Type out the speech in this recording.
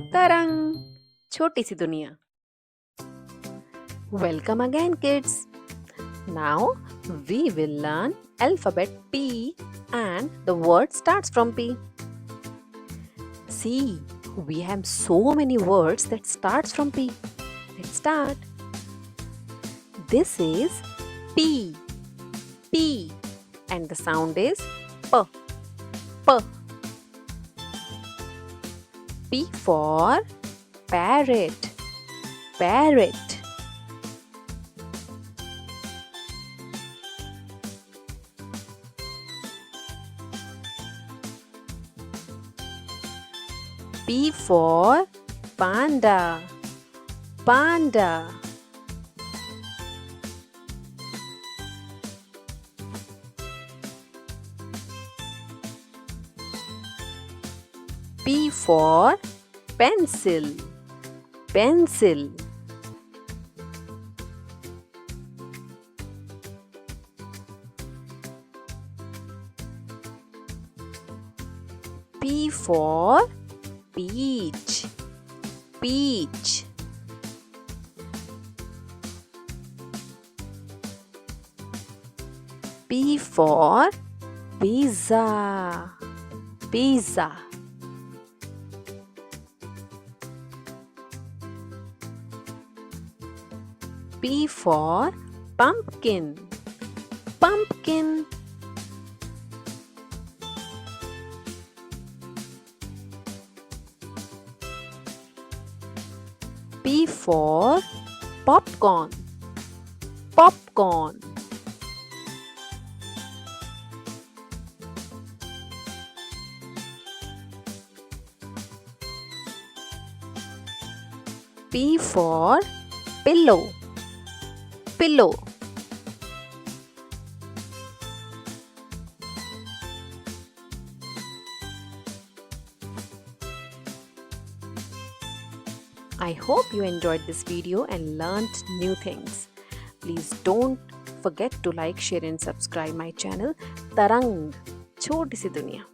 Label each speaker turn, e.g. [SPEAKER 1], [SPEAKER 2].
[SPEAKER 1] Tarang, Chhoti Si Duniya. Welcome again, kids. Now we will learn alphabet P and the word starts from P. See, we have so many words that starts from P. Let's start. This is P. P. And the sound is P. P. P for parrot. Parrot. P for panda. Panda. P for pencil. Pencil. P for peach. Peach. P for pizza. Pizza. P for pumpkin. Pumpkin. P for popcorn. Popcorn. P for pillow. Pillow. I hope you enjoyed this video and learned new things. Please don't forget to like, share and subscribe my channel Tarang, Chhoti Si Duniya.